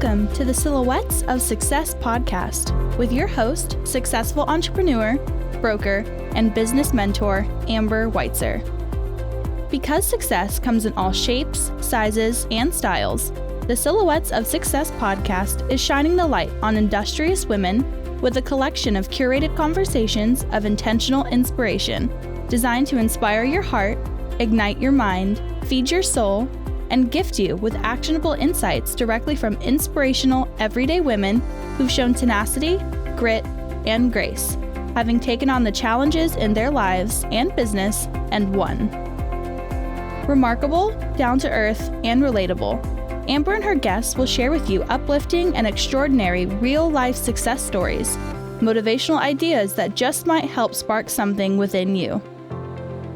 Welcome to the Silhouettes of Success podcast with your host, successful entrepreneur, broker, and business mentor, Amber Weitzer. Because success comes in all shapes, sizes, and styles, the Silhouettes of Success podcast is shining the light on industrious women with a collection of curated conversations of intentional inspiration designed to inspire your heart, ignite your mind, feed your soul, and gift you with actionable insights directly from inspirational, everyday women who've shown tenacity, grit, and grace, having taken on the challenges in their lives and business and won. Remarkable, down-to-earth, and relatable, Amber and her guests will share with you uplifting and extraordinary real-life success stories, motivational ideas that just might help spark something within you.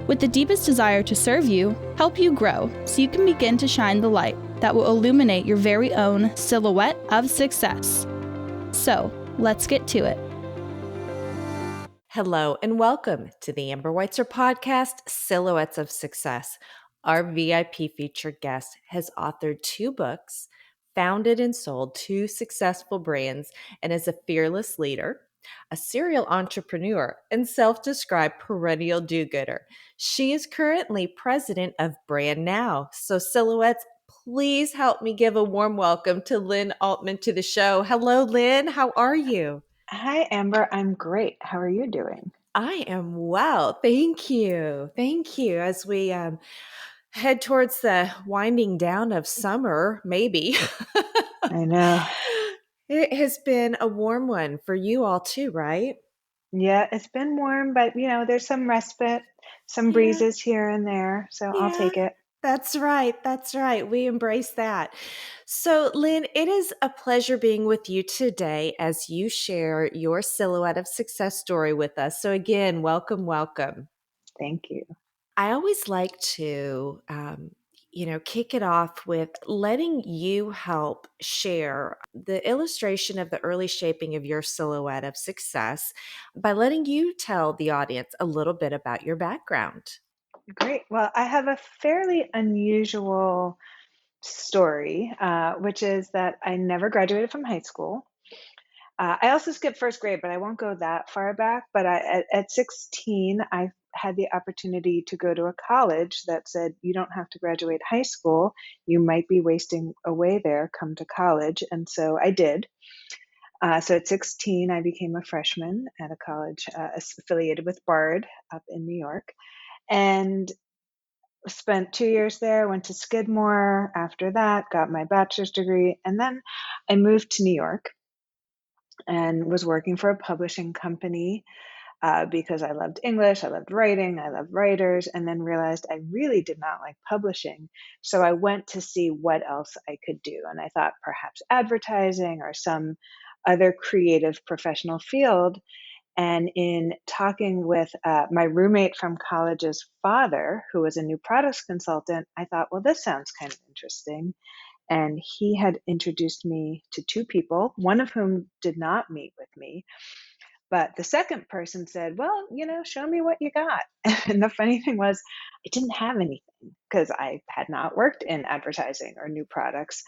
With the deepest desire to serve you, help you grow so you can begin to shine the light that will illuminate your very own silhouette of success. So, let's get to it. Hello and welcome to the Amber Weitzer podcast, Silhouettes of Success. Our VIP featured guest has authored 2 books, founded and sold 2 successful brands, and is a fearless leader, a serial entrepreneur, and self-described perennial do-gooder. She is currently president of Brand Now. So Silhouettes, please help me give a warm welcome to Lynn Altman to the show. Hello, Lynn. How are you? Hi, Amber. I'm great. How are you doing? I am well. Thank you. Thank you. As we head towards the winding down of summer, maybe. I know. It has been a warm one for you all too, right? Yeah, it's been warm, but there's some respite, some Yeah, breezes here and there, so I'll yeah. take it. That's right. That's right. We embrace that. So, Lynn, it is a pleasure being with you today as you share your silhouette of success story with us. So, again, welcome, welcome. Thank you. I always like to, kick it off with letting you help share the illustration of the early shaping of your silhouette of success by letting you tell the audience a little bit about your background. Great. Well, I have a fairly unusual story, which is that I never graduated from high school. I also skipped first grade, but I won't go that far back. But at 16, I had the opportunity to go to a college that said, you don't have to graduate high school. You might be wasting away there. Come to college. And so I did. So at 16, I became a freshman at a college affiliated with Bard up in New York. And spent 2 years there, went to Skidmore after that, got my bachelor's degree. And then I moved to New York and was working for a publishing company because I loved English, I loved writing, I loved writers, and then realized I really did not like publishing. So I went to see what else I could do. And I thought perhaps advertising or some other creative professional field. And in talking with my roommate from college's father, who was a new products consultant, I thought, well, this sounds kind of interesting. And he had introduced me to 2 people, one of whom did not meet with me. But the second person said, well, show me what you got. And the funny thing was, I didn't have anything because I had not worked in advertising or new products.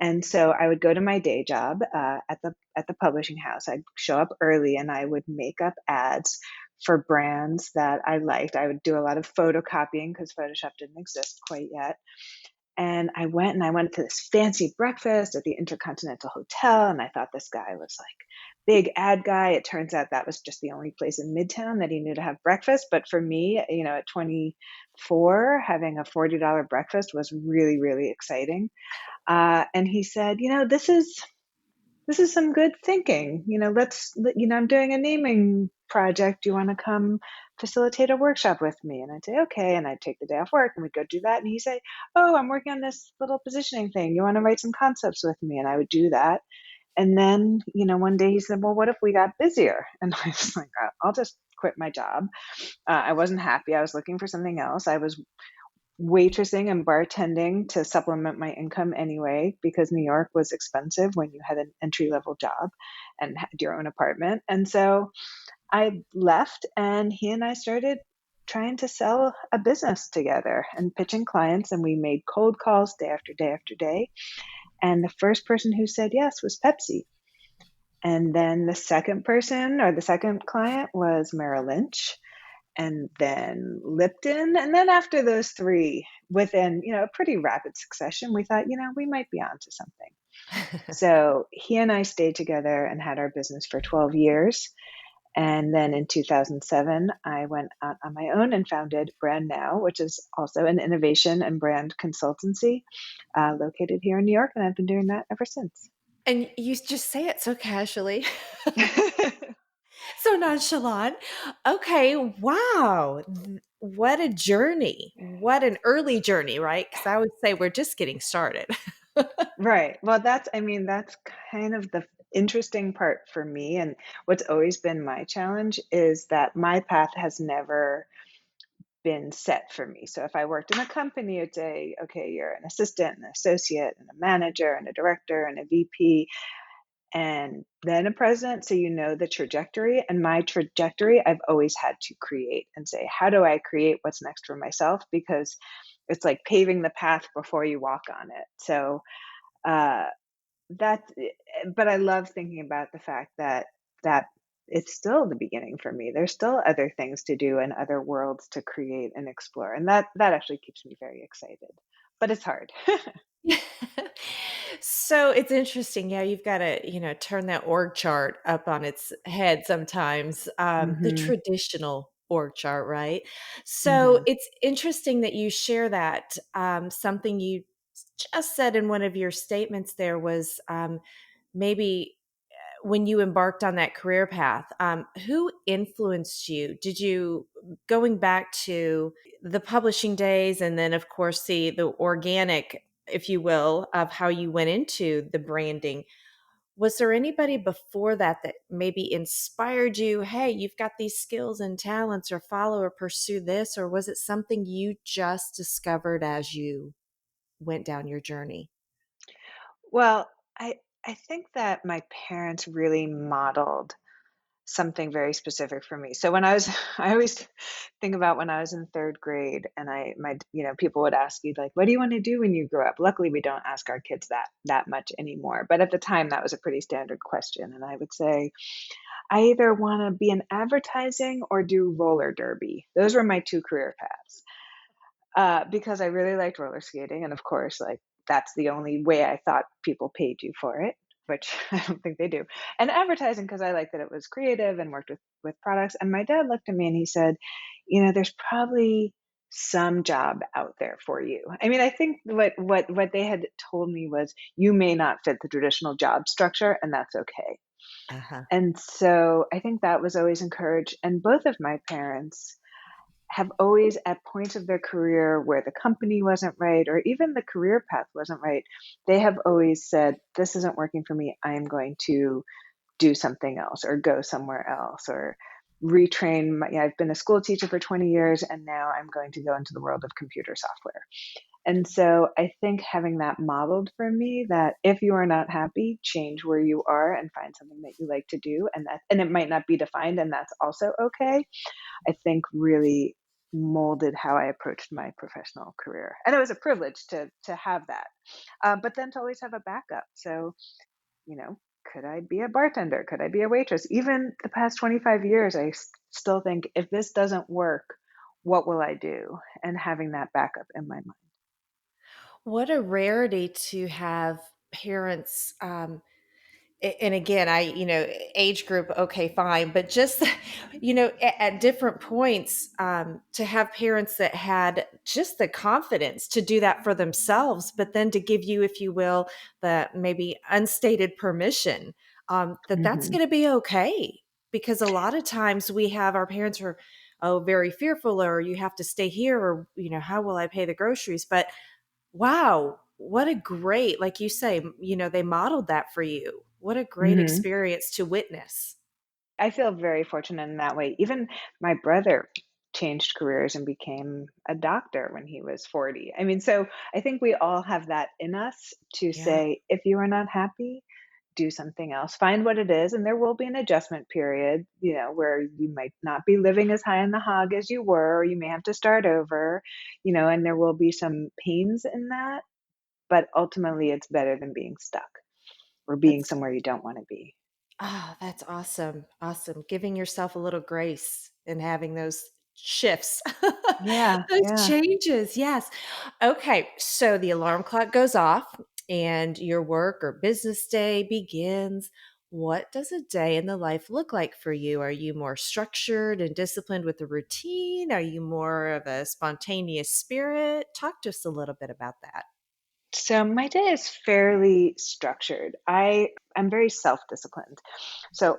And so I would go to my day job at the publishing house. I'd show up early and I would make up ads for brands that I liked. I would do a lot of photocopying because Photoshop didn't exist quite yet. And I went to this fancy breakfast at the Intercontinental Hotel, and I thought this guy was like big ad guy. It turns out that was just the only place in Midtown that he knew to have breakfast. But for me, at 24, having a $40 breakfast was really, really exciting. And he said, this is some good thinking. I'm doing a naming project. Do you want to come facilitate a workshop with me? And I'd say, okay. And I'd take the day off work and we'd go do that. And he'd say, oh, I'm working on this little positioning thing. You want to write some concepts with me? And I would do that. And then, one day he said, well, what if we got busier? And I was like, I'll just quit my job. I wasn't happy. I was looking for something else. I was waitressing and bartending to supplement my income anyway, because New York was expensive when you had an entry-level job and had your own apartment. And so I left, and he and I started trying to sell a business together and pitching clients, and we made cold calls day after day after day. And the first person who said yes was Pepsi. And then the second person or the second client was Merrill Lynch, and then Lipton. And then after those three, within, a pretty rapid succession, we thought, we might be onto something. So he and I stayed together and had our business for 12 years. And then in 2007, I went out on my own and founded Brand Now, which is also an innovation and brand consultancy located here in New York. And I've been doing that ever since. And you just say it so casually. So nonchalant. Okay, wow. What a journey. What an early journey, right? Because I would say we're just getting started. Right. Well, that's kind of the interesting part for me. And what's always been my challenge is that my path has never been set for me. So if I worked in a company, it'd say, okay, you're an assistant, an associate, and a manager, and a director, and a VP, and then a president. So the trajectory. And my trajectory, I've always had to create and say, how do I create what's next for myself? Because it's like paving the path before you walk on it. So uh, that, but I love thinking about the fact that it's still the beginning for me. There's still other things to do and other worlds to create and explore, and that actually keeps me very excited. But it's hard. So it's interesting. Yeah, you've got to, turn that org chart up on its head sometimes. The Hmm. traditional org chart, right? So Hmm. it's interesting that you share that. Something you just said in one of your statements there was maybe when you embarked on that career path, who influenced you? Did you, going back to the publishing days, and then of course the organic, if you will, of how you went into the branding? Was there anybody before that that maybe inspired you? Hey, you've got these skills and talents, or follow or pursue this, or was it something you just discovered as you went down your journey? Well, I think that my parents really modeled something very specific for me. So when I was, I always think about when I was in third grade, and people would ask you like, "What do you want to do when you grow up?" Luckily, we don't ask our kids that much anymore. But at the time, that was a pretty standard question, and I would say, I either want to be in advertising or do roller derby. Those were my two career paths. Because I really liked roller skating, and of course, like that's the only way I thought people paid you for it, which I don't think they do. And advertising because I liked that it was creative and worked with products. And my dad looked at me and he said, there's probably some job out there for you. I mean, I think what they had told me was you may not fit the traditional job structure, and that's okay. Uh-huh. And so I think that was always encouraged. And both of my parents have always, at points of their career where the company wasn't right or even the career path wasn't right, they have always said, this isn't working for me. I am going to do something else or go somewhere else or retrain. I've been a school teacher for 20 years and now I'm going to go into the world of computer software. And so I think having that modeled for me, that if you are not happy, change where you are and find something that you like to do, and it might not be defined, and that's also okay, I think really molded how I approached my professional career. And it was a privilege to have that. But then to always have a backup. So, you know, could I be a bartender? Could I be a waitress? Even the past 25 years, still think, if this doesn't work, what will I do? And having that backup in my mind. What a rarity to have parents. And again, age group, okay, fine. But just, at different points, to have parents that had just the confidence to do that for themselves, but then to give you, if you will, the maybe unstated permission that that's Hmm. going to be okay. Because a lot of times we have our parents are, oh, very fearful, or you have to stay here, or, how will I pay the groceries? But wow, what a great, like you say, they modeled that for you. What a great Hmm. experience to witness. I feel very fortunate in that way. Even my brother changed careers and became a doctor when he was 40. I mean, so I think we all have that in us to Yeah. say, if you are not happy, do something else. Find what it is, and there will be an adjustment period, where you might not be living as high in the hog as you were, or you may have to start over, and there will be some pains in that. but ultimately it's better than being stuck or being That's somewhere you don't want to be. that's awesome. Awesome. Giving yourself a little grace and having those shifts, Yeah, those yeah. changes. Yes. Okay. So the alarm clock goes off and your work or business day begins. What does a day in the life look like for you? Are you more structured and disciplined with a routine? Are you more of a spontaneous spirit? Talk to us a little bit about that. So my day is fairly structured. I'm very self-disciplined. So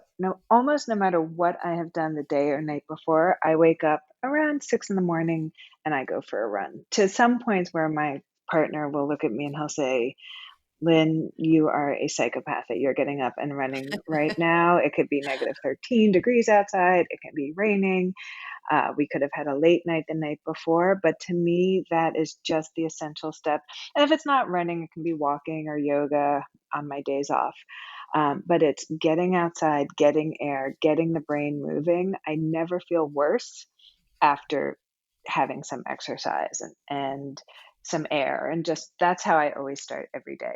almost no matter what I have done the day or night before, I wake up around 6 in the morning and I go for a run. To some points where my partner will look at me and he'll say, Lynn, you are a psychopath that you're getting up and running right now. It could be negative 13 degrees outside. It can be raining. We could have had a late night the night before, but to me, that is just the essential step. And if it's not running, it can be walking or yoga on my days off. But it's getting outside, getting air, getting the brain moving. I never feel worse after having some exercise and some air. And just that's how I always start every day.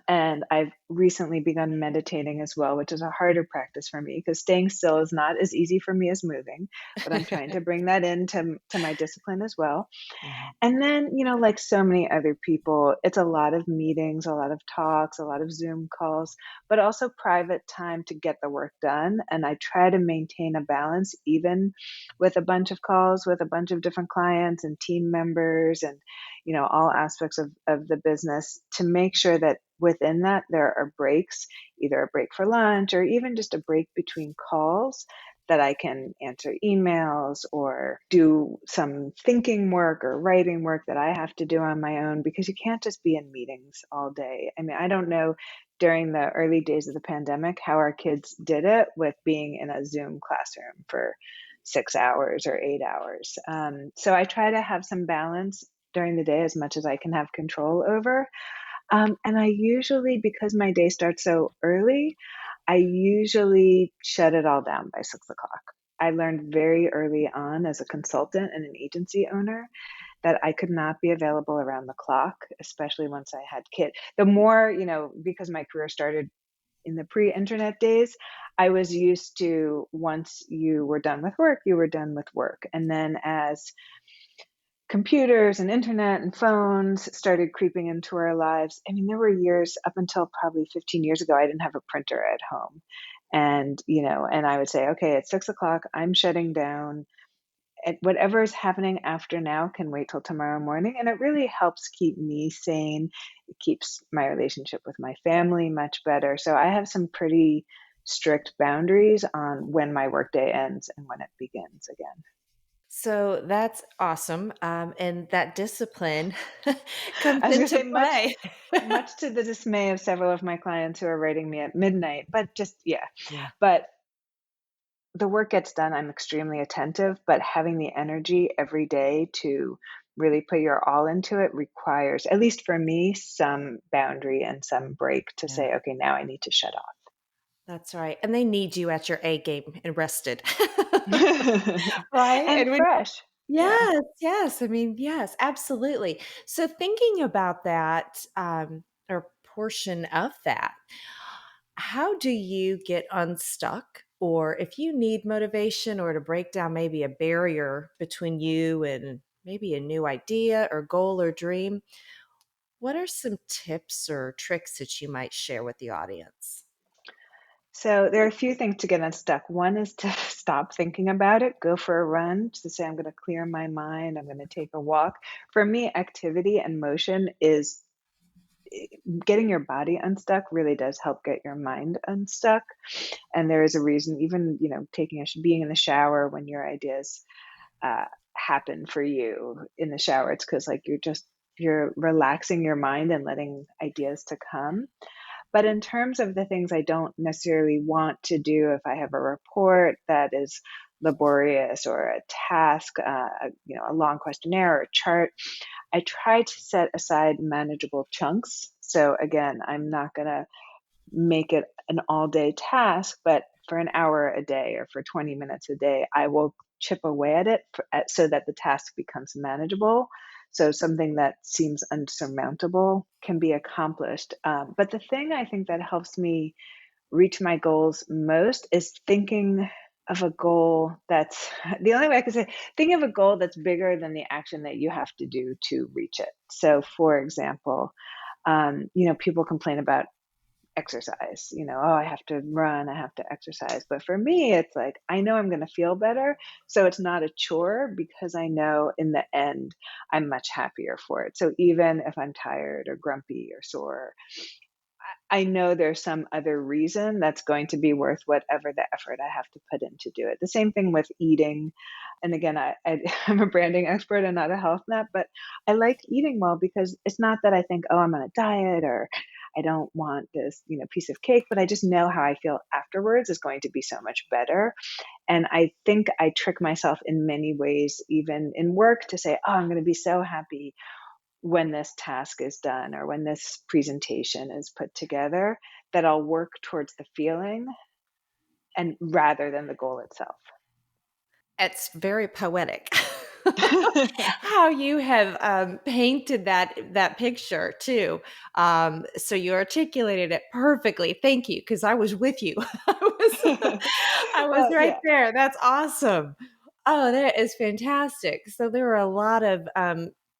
And I've recently begun meditating as well, which is a harder practice for me because staying still is not as easy for me as moving, but I'm trying to bring that into my discipline as well. Mhm. And then, like so many other people, it's a lot of meetings, a lot of talks, a lot of Zoom calls, but also private time to get the work done. And I try to maintain a balance, even with a bunch of calls with a bunch of different clients and team members and, all aspects of the business to make sure that within that there are breaks, either a break for lunch or even just a break between calls that I can answer emails or do some thinking work or writing work that I have to do on my own because you can't just be in meetings all day. I mean, I don't know during the early days of the pandemic how our kids did it with being in a Zoom classroom for 6 hours or 8 hours. So I try to have some balance during the day as much as I can have control over. And I usually, because my day starts so early, I usually shut it all down by 6 o'clock. I learned very early on as a consultant and an agency owner that I could not be available around the clock, especially once I had kids. The more, because my career started in the pre-internet days, I was used to once you were done with work, you were done with work. And then as computers and internet and phones started creeping into our lives. I mean, there were years up until probably 15 years ago, I didn't have a printer at home. And I would say, okay, at 6 o'clock, I'm shutting down. And whatever is happening after now can wait till tomorrow morning. And it really helps keep me sane. It keeps my relationship with my family much better. So I have some pretty strict boundaries on when my workday ends and when it begins again. So that's awesome. And that discipline comes I was going to into say play. much to the dismay of several of my clients who are writing me at midnight, but just, yeah. Yeah. But the work gets done. I'm extremely attentive, but having the energy every day to really put your all into it requires, at least for me, some boundary and some break to Yeah. say, okay, now I need to shut That's right. And they need you at your A game and rested. off. Right? And And when fresh. Yeah. yes, yes. I mean, yes, absolutely. So thinking about that, or portion of that, how do you get unstuck? Or if you need motivation or to break down maybe a barrier between you and maybe a new idea or goal or dream, what are some tips or tricks that you might share with the audience? So there are a few things to get unstuck. One is to stop thinking about it, go for a run, to say, I'm going to clear my mind, I'm going to take a walk. For me, activity and motion is getting your body unstuck really does help get your mind unstuck. And there is a reason, even, being in the shower when your ideas uh, happen for you in the shower, it's because like you're relaxing your mind and letting ideas to come. But in terms of the things I don't necessarily want to do, if I have a report that is laborious or a task, a long questionnaire or a chart, I try to set aside manageable chunks. So again, I'm not going to make it an all day task, but for an hour a day or for 20 minutes a day, I will chip away at it so that the task becomes manageable So something that seems unsurmountable can be accomplished. But the thing I think that helps me reach my goals most is thinking of a goal that's the only way I can say, thinking of a goal that's bigger than the action that you have to do to reach it. So, for example, people complain about exercise, oh, I have to run, I have to exercise. But for me, it's like, I know I'm going to feel better. So it's not a chore because I know in the end, I'm much happier for it. So even if I'm tired or grumpy or sore, I know there's some other reason that's going to be worth whatever the effort I have to put in to do it. The same thing with eating. And again, I'm a branding expert and not a health nut, but I like eating well because it's not that I think, oh, I'm on a diet or I don't want this, piece of cake, but I just know how I feel afterwards is going to be so much better. And I think I trick myself in many ways, even in work, to say, oh, I'm going to be so happy when this task is done or when this presentation is put together, that I'll work towards the feeling and rather than the goal itself. It's very poetic how you have painted that picture too. So you articulated it perfectly. Thank you, because I was with you. I was Well, right yeah. there. That's awesome. Oh, that is fantastic. So there are a lot of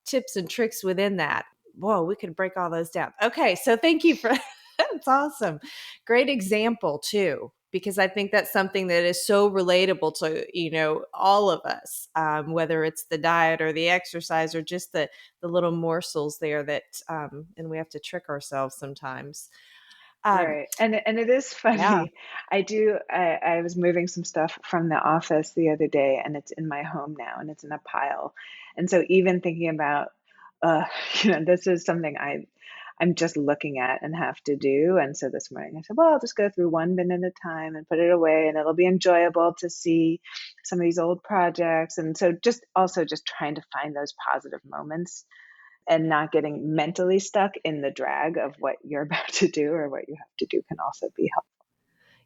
tips and tricks within that. Whoa, we could break all those down. Okay, so thank you for that's awesome. Great example too, because I think that's something that is so relatable to, all of us, whether it's the diet or the exercise or just the little morsels there that, and we have to trick ourselves sometimes. Right. And it is Yeah. funny. I was moving some stuff from the office the other day and it's in my home now and it's in a pile. And so even thinking about, uh, this is something I'm just looking at and have to do. And so this morning I said, well, I'll just go through one bin at a time and put it away and it'll be enjoyable to see some of these old projects. And so just trying to find those positive moments and not getting mentally stuck in the drag of what you're about to do or what you have to do can also be helpful.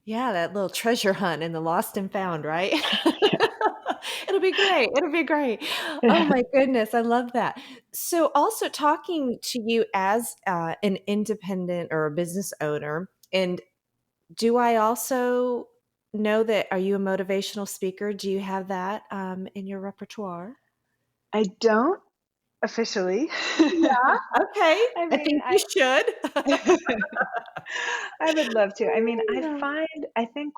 Yeah, that little treasure hunt in the lost and found, right? Yeah. It'll be great. It'll be great. Oh my goodness, I love that. So also talking to you as, an independent or a business owner, and do I also know that are you a motivational speaker? Do you have that, in your repertoire? I don't officially. Yeah, okay. I I mean, think you should. I would love to. I mean, Yeah. I think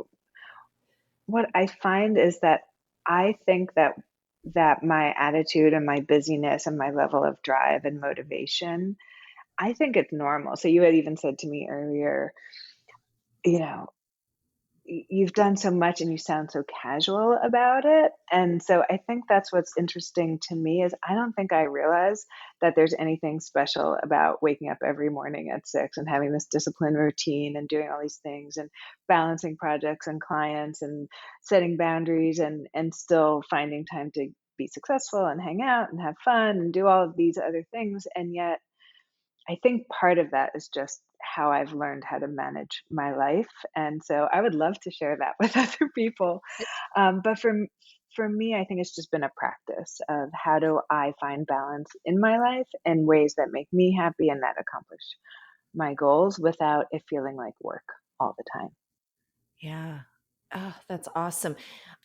what I find is that I think that my attitude and my busyness and my level of drive and motivation, I think it's normal. So you had even said to me earlier, you know, you've done so much and you sound so casual about it. And so I think that's what's interesting to me is I don't think I realize that there's anything special about waking up every morning at 6 and having this disciplined routine and doing all these things and balancing projects and clients and setting boundaries and still finding time to be successful and hang out and have fun and do all of these other things. And yet I think part of that is just how I've learned how to manage my life, and so I would love to share that with other people. But for me, I think it's just been a practice of how do I find balance in my life in ways that make me happy and that accomplish my goals without it feeling like work all the time. Yeah. Oh, that's awesome.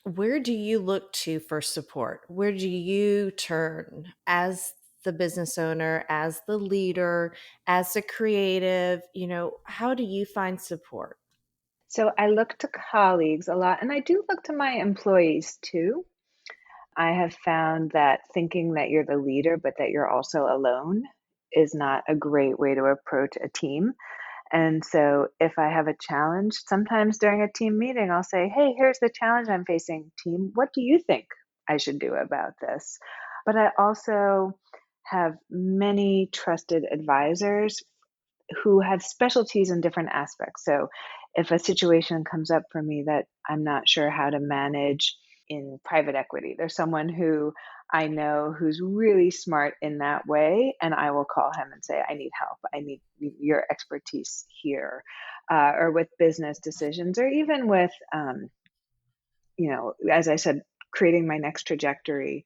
Where do you look to for support? Where do you turn as the business owner, as the leader, as a creative? How do you find support? So I look to colleagues a lot, and I do look to my employees too. I have found that thinking that you're the leader, but that you're also alone is not a great way to approach a team. And so if I have a challenge, sometimes during a team meeting, I'll say, hey, here's the challenge I'm facing, team. What do you think I should do about this? But I also have many trusted advisors who have specialties in different aspects. So if a situation comes up for me that I'm not sure how to manage in private equity, there's someone who I know who's really smart in that way, and I will call him and say, I need help. I need your expertise here. Or with business decisions, or even with, as I said, creating my next trajectory,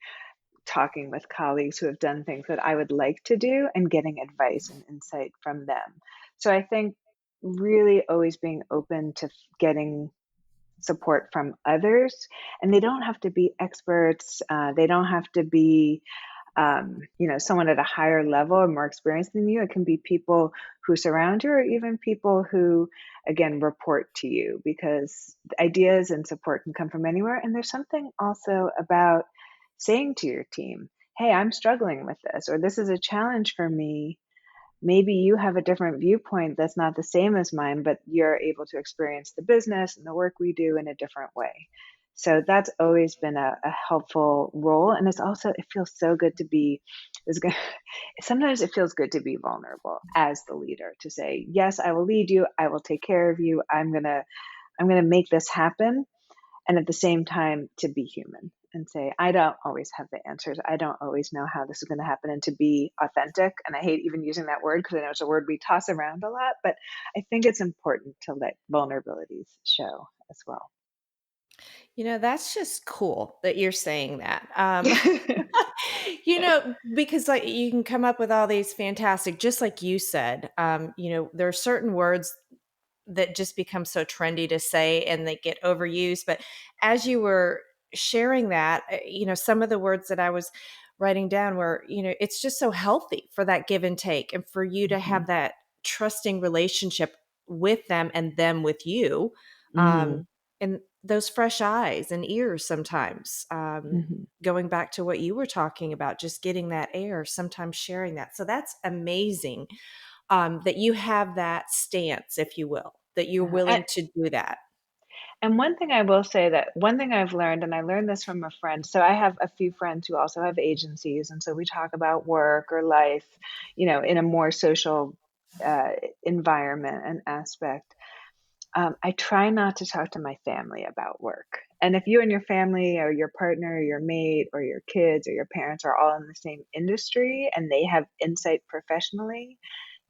talking with colleagues who have done things that I would like to do and getting advice and insight from them. So I think really always being open to getting support from others, and they don't have to be experts. They don't have to be someone at a higher level or more experienced than you. It can be people who surround you, or even people who, again, report to you, because ideas and support can come from anywhere. And there's something also about saying to your team, hey, I'm struggling with this, or this is a challenge for me. Maybe you have a different viewpoint that's not the same as mine, but you're able to experience the business and the work we do in a different way. So that's always been a helpful role. And it's also, it feels so good to be, sometimes it feels good to be vulnerable as the leader, to say, yes, I will lead you. I will take care of you. I'm going to make this happen. And at the same time, to be human and say, I don't always have the answers. I don't always know how this is going to happen, and to be authentic. And I hate even using that word because I know it's a word we toss around a lot, but I think it's important to let vulnerabilities show as well. That's just cool that you're saying that. Because like you can come up with all these fantastic, just like you said, there are certain words that just become so trendy to say and they get overused. But as you were sharing that, some of the words that I was writing down were, it's just so healthy for that give and take, and for you to have that trusting relationship with them and them with you. And those fresh eyes and ears sometimes, going back to what you were talking about, just getting that air, sometimes sharing that. So that's amazing. That you have that stance, if you will, that you're willing to do that. And one thing I will say, that one thing I've learned, and I learned this from a friend. So I have a few friends who also have agencies. And so we talk about work or life, in a more social uh, environment and aspect. I try not to talk to my family about work. And if you and your family or your partner or your mate or your kids or your parents are all in the same industry and they have insight professionally,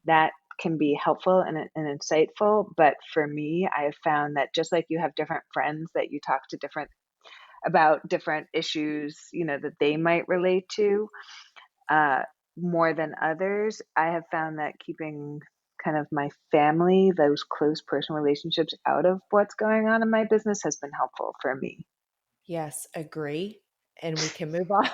that can be helpful and insightful. But for me, I have found that just like you have different friends that you talk to about different issues, that they might relate to uh, more than others, I have found that keeping kind of my family, those close personal relationships, out of what's going on in my business has been helpful for me. Yes, agree. And we can move on.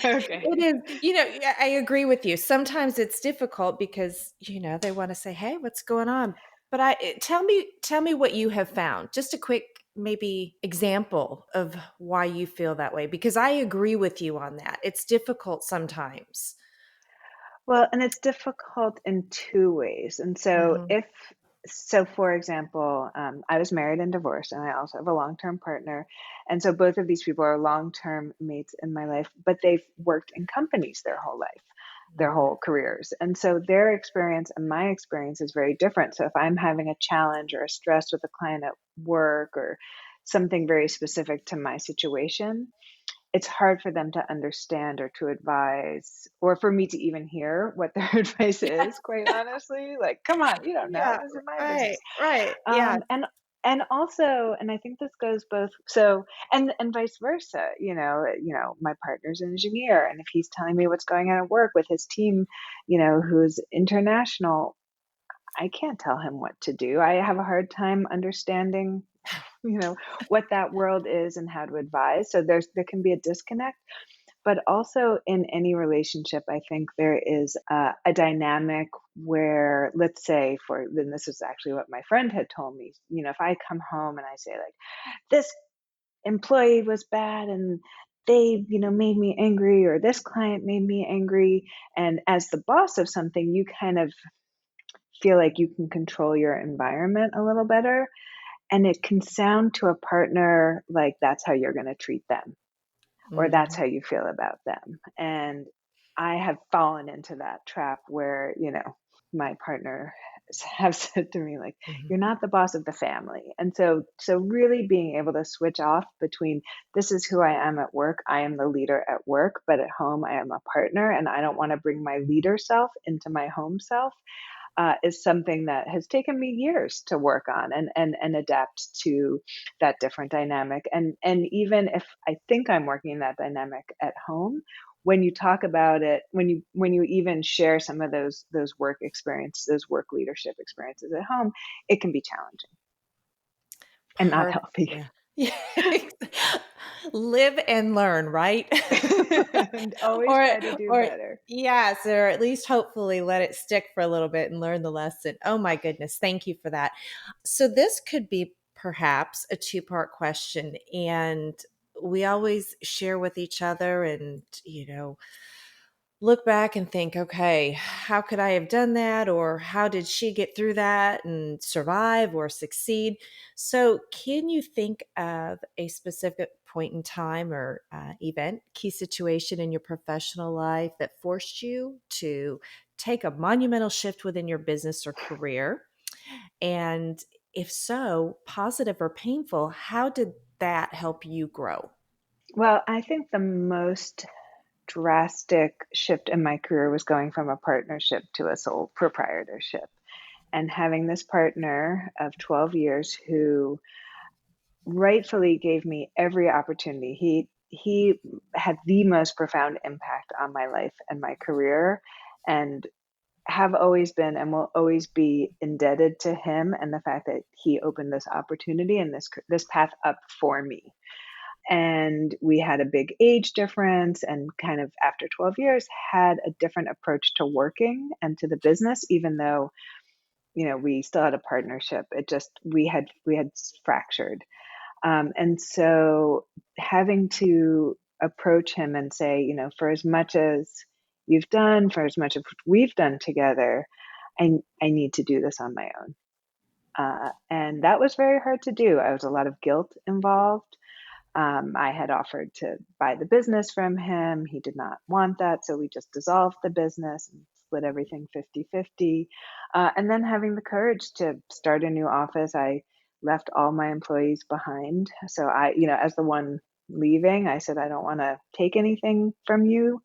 Okay. It is, yeah, I agree with you. Sometimes it's difficult because, they want to say, "Hey, what's going on?" But tell me what you have found. Just a quick maybe example of why you feel that way, because I agree with you on that. It's difficult sometimes. Well, and it's difficult in two ways. And Mhm. for example, I was married and divorced, and I also have a long-term partner. And so both of these people are long-term mates in my life, but they've worked in companies their whole life, their Mhm. whole careers. And so their experience and my experience is very different. So if I'm having a challenge or a stress with a client at work or something very specific to my situation, it's hard for them to understand or to advise, or for me to even hear what their advice is, quite honestly. Like, come on, you don't know. Yeah, This is my right, business. right. Yeah. And also, and I think this goes both, so, and vice versa, my partner's an engineer, and if he's telling me what's going on at work with his team, who's international, I can't tell him what to do. I have a hard time understanding, what that world is and how to advise. So there can be a disconnect. But also in any relationship, I think there is a dynamic where, let's say, then this is actually what my friend had told me, if I come home and I say, like, this employee was bad and they, made me angry, or this client made me angry. And as the boss of something, you kind of feel like you can control your environment a little better. And it can sound to a partner like that's how you're going to treat them, or that's Mhm. how you feel about them. And I have fallen into that trap where, my partner have said to me, like, Mhm. you're not the boss of the family. And so really being able to switch off between, this is who I am at work, I am the leader at work, but at home I am a partner, and I don't want to bring my leader self into my home self. is something that has taken me years to work on and adapt to that different dynamic. And even if I think I'm working in that dynamic at home, when you talk about it, when you even share some of those work experiences, those work leadership experiences at home, it can be challenging and not Perfect. healthy. Yeah. Yeah. Live and learn, right? And always Or try to do or better. yes, or at least hopefully let it stick for a little bit and learn the lesson. Oh my goodness, thank you for that. So this could be perhaps a two-part question, and we always share with each other and, look back and think, okay, how could I have done that? Or how did she get through that and survive or succeed? So, can you think of a specific point in time or event, key situation in your professional life that forced you to take a monumental shift within your business or career? And if so, positive or painful, how did that help you grow? Well, I think the most drastic shift in my career was going from a partnership to a sole proprietorship, and having this partner of 12 years who rightfully gave me every opportunity. He had the most profound impact on my life and my career, and have always been and will always be indebted to him and the fact that he opened this opportunity and this path up for me. And we had a big age difference, and kind of after 12 years had a different approach to working and to the business, even though we still had a partnership. It just we had fractured. And so having to approach him and say, for as much as you've done, for as much as we've done together, I need to do this on my own. And that was very hard to do. I was a lot of guilt involved. I had offered to buy the business from him. He did not want that. So we just dissolved the business and split everything 50-50. And then having the courage to start a new office, I left all my employees behind. So as the one leaving, I said, I don't want to take anything from you.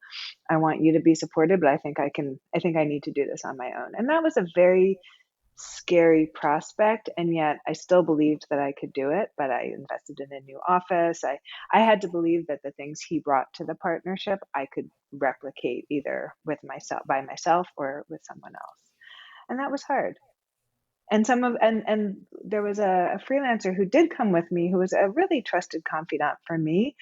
I want you to be supported, but I think I need to do this on my own. And that was a very scary prospect, and yet I still believed that I could do it. But I invested in a new office. I had to believe that the things he brought to the partnership I could replicate either with myself by myself or with someone else. And that was hard. And there was a freelancer who did come with me, who was a really trusted confidant for me.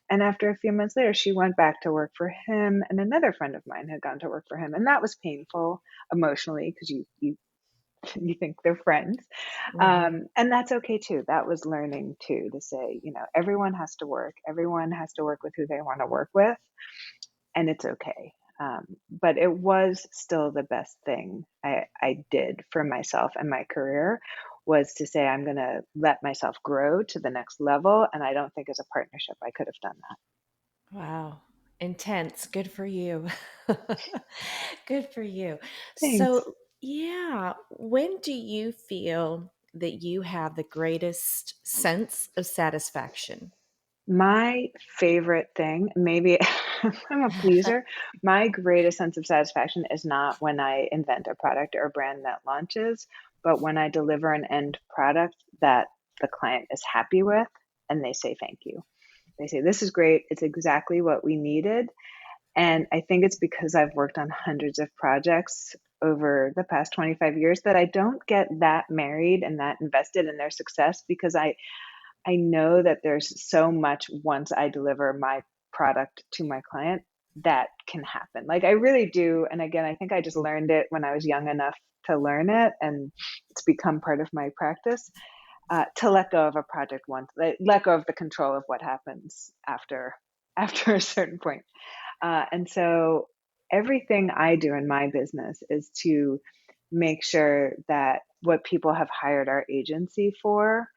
And after a few months later, she went back to work for him, and another friend of mine had gone to work for him, and that was painful emotionally, because you think they're friends. Mhm. And that's okay too. That was learning too, to say, everyone has to work. Everyone has to work with who they want to work with, and it's okay. But it was still the best thing I did for myself and my career, was to say, I'm going to let myself grow to the next level. And I don't think as a partnership I could have done that. Wow. Intense. Good for you. Good for you. Thanks. So, yeah, when do you feel that you have the greatest sense of satisfaction? My favorite thing, maybe I'm a pleaser. My greatest sense of satisfaction is not when I invent a product or a brand that launches, but when I deliver an end product that the client is happy with and they say thank you. They say, this is great. It's exactly what we needed. And I think it's because I've worked on hundreds of projects over the past 25 years that I don't get that married and that invested in their success, because I know that there's so much once I deliver my product to my client that can happen. Like, I really do. And again, I think I just learned it when I was young enough to learn it, and it's become part of my practice, to let go of a project once, let go of the control of what happens after after a certain point. And so everything I do in my business is to make sure that what people have hired our agency for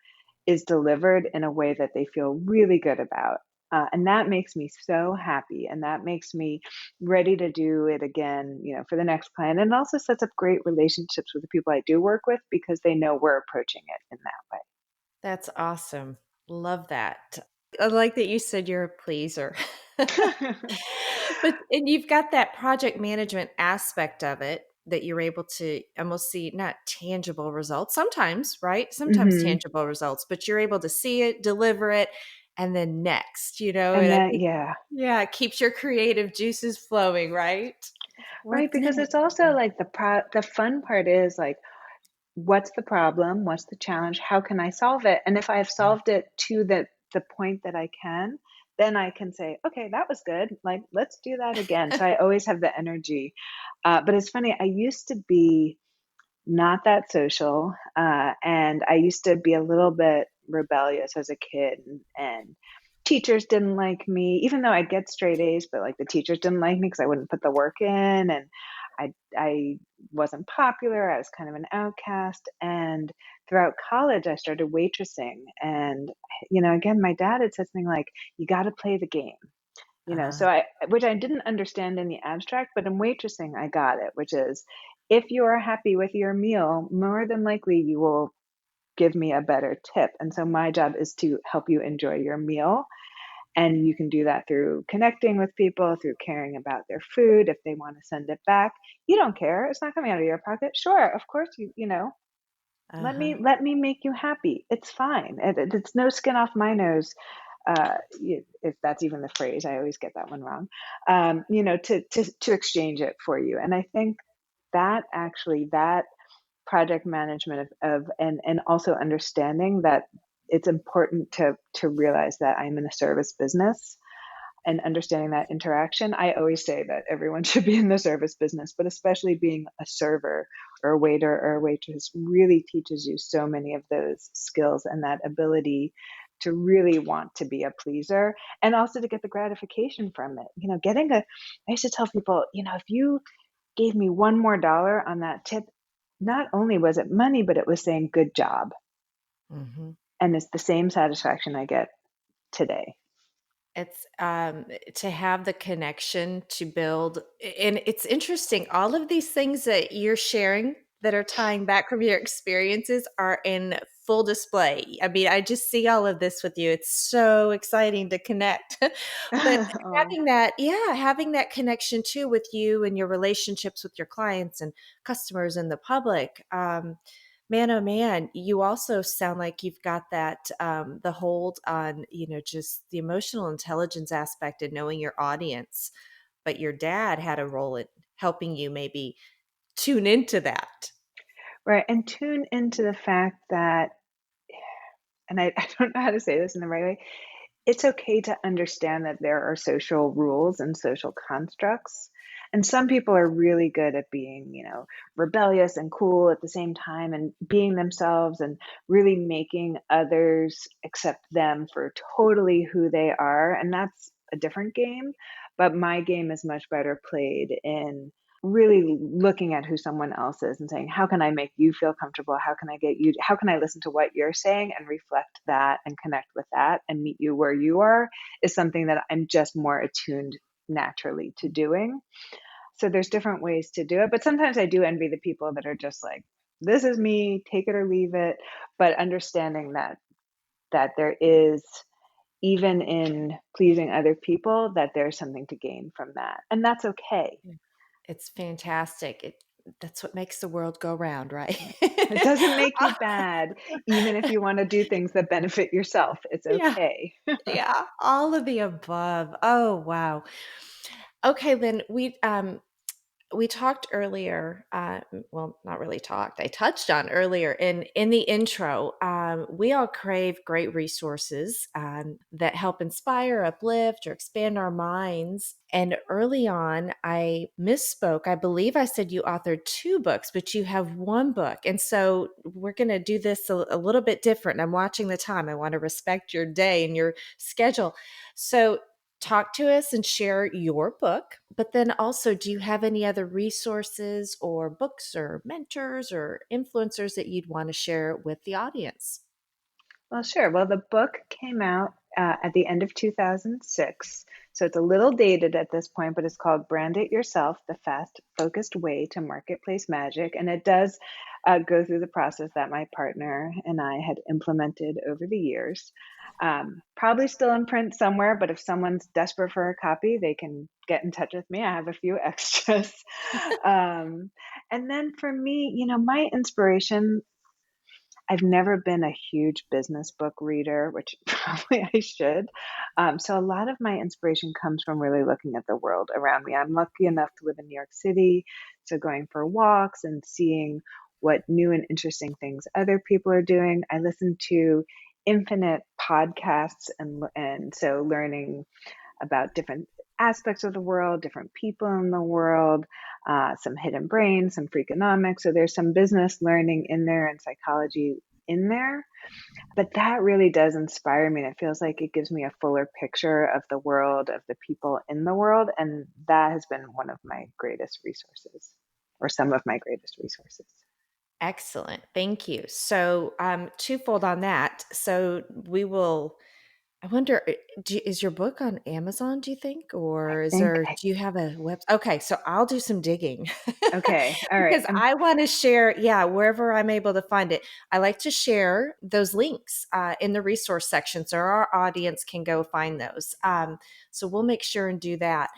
is delivered in a way that they feel really good about. And that makes me so happy, and that makes me ready to do it again, for the next client. And it also sets up great relationships with the people I do work with, because they know we're approaching it in that That's awesome. Love that. I like that you said you're a pleaser. way. But and you've got that project management aspect of it. that you're able to almost see not tangible results sometimes, right? Sometimes Hmm. tangible results, but you're able to see it, deliver it, and then next, And and I then, think, yeah, yeah, it keeps your creative juices flowing, right? right. What's Because next? it's also like the fun part is like, what's the problem? What's the challenge? How can I solve it? And if I've Yeah. solved it to the point that I can, then I can say, okay, that was good. Like, let's do that again. So I always have the energy. But it's funny, I used to be not that social. And I used to be a little bit rebellious as a kid, and teachers didn't like me, even though I'd get straight A's, but like the teachers didn't like me because I wouldn't put the work in, and I wasn't popular. I was kind of an outcast. And throughout college, I started waitressing. And, again, my dad had said something like, you got to play the game. Uh-huh. So which I didn't understand in the abstract, but in waitressing, I got it, which is if you are happy with your meal, more than likely you will give me a better tip. And so my job is to help you enjoy your meal. And you can do that through connecting with people, through caring about their food. If they want to send it back, you don't care. It's not coming out of your pocket. Sure, of course, let Uh-huh. me make you happy. It's fine. It's no skin off my nose. If that's even the phrase, I always get that one wrong. To exchange it for you. And I think that actually that project management and also understanding that it's important to realize that I'm in a service business, and understanding that interaction. I always say that everyone should be in the service business, but especially being a server or a waiter or a waitress really teaches you so many of those skills and that ability to really want to be a pleaser, and also to get the gratification from it. I used to tell people, if you gave me one more dollar on that tip, not only was it money, but it was saying good job. Hmm. And it's the same satisfaction I get today. It's to have the connection to build, and it's interesting. All of these things that you're sharing that are tying back from your experiences are in full display. I mean, I just see all of this with you. It's so exciting to connect. But Oh. having that connection too with you and your relationships with your clients and customers and the public. Man, oh man, you also sound like you've got that the hold on, just the emotional intelligence aspect and knowing your audience. But your dad had a role in helping you maybe tune into that. Right, and tune into the fact that, and I don't know how to say this in the right way, it's okay to understand that there are social rules and social constructs. And some people are really good at being, rebellious and cool at the same time, and being themselves and really making others accept them for totally who they are. And that's a different game. But my game is much better played in really looking at who someone else is and saying, how can I make you feel comfortable? How can I listen to what you're saying and reflect that and connect with that and meet you where you are, is something that I'm just more attuned naturally to doing. So there's different ways to do it. But sometimes I do envy the people that are just like, this is me, take it or leave it. But understanding that there is, even in pleasing other people, that there's something to gain from that. And that's okay. Yeah. It's fantastic. That's what makes the world go round, right? It doesn't make you bad, even if you want to do things that benefit yourself. It's Yeah. okay. Yeah, all of the above. Oh, wow. Okay, Lynn, we talked earlier, well, not really talked. I touched on earlier in the intro. We all crave great resources that help inspire, uplift, or expand our minds. And early on, I misspoke. I believe I said you authored two books, but you have one book. And so we're going to do this a little bit different. I'm watching the time. I want to respect your day and your schedule. So talk to us and share your book. But then also, do you have any other resources or books or mentors or influencers that you'd want to share with the audience? Well, sure. Well, the book came out at the end of 2006. So it's a little dated at this point, but it's called Brand It Yourself, The Fast, Focused Way to Marketplace Magic. And it does go through the process that my partner and I had implemented over the years. Probably still in print somewhere, but if someone's desperate for a copy, they can get in touch with me. I have a few extras. um, And then for me, my inspiration, I've never been a huge business book reader, which probably I should. So a lot of my inspiration comes from really looking at the world around me. I'm lucky enough to live in New York City, so going for walks and seeing what new and interesting things other people are doing. I listen to infinite podcasts and so learning about different aspects of the world, different people in the world, some hidden brain, some Freakonomics. So there's some business learning in there and psychology in there. But that really does inspire me. And it feels like it gives me a fuller picture of the world, of the people in the world. And that has been one of my greatest resources, or some of my greatest resources. Excellent. Thank you. So, twofold on that. So I wonder, is your book on Amazon, do you think? Or do you have a web? Okay, so I'll do some digging. Okay. All right. Because I want to share, wherever I'm able to find it. I like to share those links in the resource section so our audience can go find those. So we'll make sure and do that.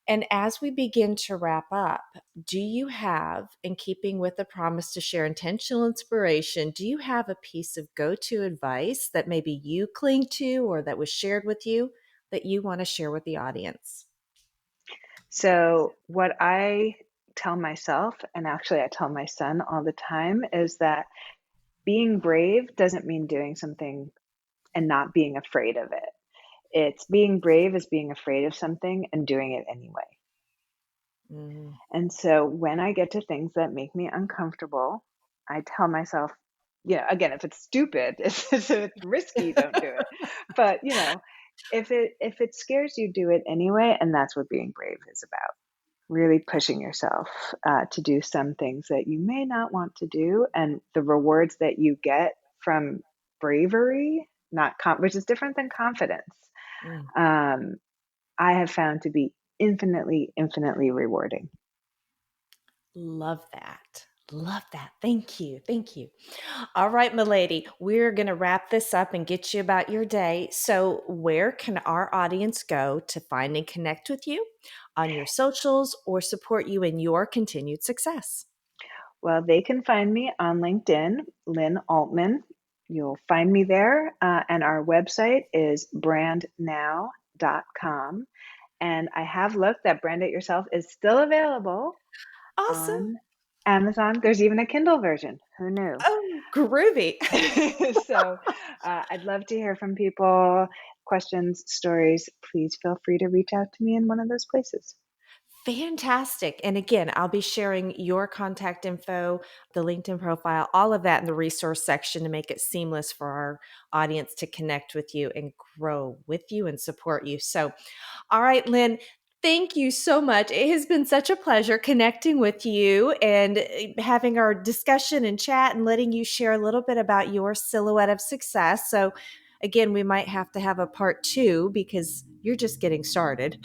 And as we begin to wrap up, do you have, in keeping with the promise to share intentional inspiration, do you have a piece of go-to advice that maybe you cling to or that was shared with you that you want to share with the audience? So what I tell myself, and actually I tell my son all the time, is that being brave doesn't mean doing something and not being afraid of it. It's being brave is being afraid of something and doing it anyway. Mm. And so when I get to things that make me uncomfortable, I tell myself, again, if it's stupid, if it's risky, don't do it. But, if it scares you, do it anyway. And that's what being brave is about. Really pushing yourself to do some things that you may not want to do. And the rewards that you get from bravery, which is different than confidence, I have found to be infinitely, infinitely rewarding. Love that. Love that. Thank you. Thank you. All right, my lady, we're going to wrap this up and get you about your day. So where can our audience go to find and connect with you on your socials or support you in your continued success? Well, they can find me on LinkedIn, Lynn Altman. You'll find me there. And our website is brandnow.com. And I have looked that Brand It Yourself is still available Awesome. on Amazon. There's even a Kindle version. Who knew? Oh, groovy. So I'd love to hear from people, questions, stories. Please feel free to reach out to me in one of those places. Fantastic. And again, I'll be sharing your contact info, the LinkedIn profile, all of that in the resource section to make it seamless for our audience to connect with you and grow with you and support you. So, all right, Lynn, thank you so much. It has been such a pleasure connecting with you and having our discussion and chat and letting you share a little bit about your silhouette of success. So, again, we might have to have a part 2 because you're just getting started.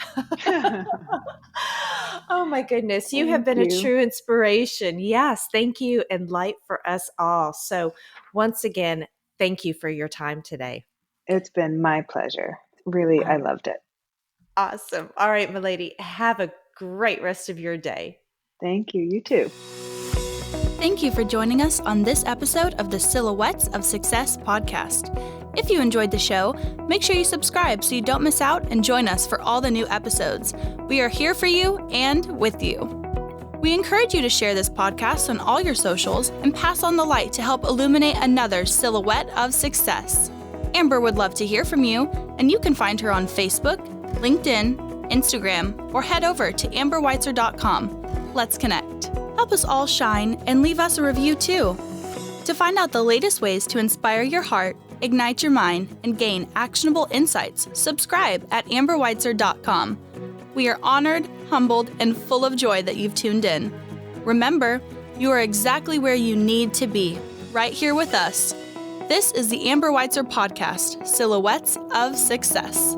Oh my goodness. You have been a true inspiration. Yes. Thank you. And light for us all. So once again, thank you for your time today. It's been my pleasure. Really, I loved it. Awesome. All right, my lady, have a great rest of your day. Thank you. You too. Thank you for joining us on this episode of the Silhouettes of Success podcast. If you enjoyed the show, make sure you subscribe so you don't miss out and join us for all the new episodes. We are here for you and with you. We encourage you to share this podcast on all your socials and pass on the light to help illuminate another silhouette of success. Amber would love to hear from you, and you can find her on Facebook, LinkedIn, Instagram, or head over to amberweitzer.com. Let's connect. Help us all shine and leave us a review too. To find out the latest ways to inspire your heart, ignite your mind, and gain actionable insights, subscribe at amberweitzer.com. We are honored, humbled, and full of joy that you've tuned in. Remember, you are exactly where you need to be, right here with us. This is the Amber Weitzer Podcast, Silhouettes of Success.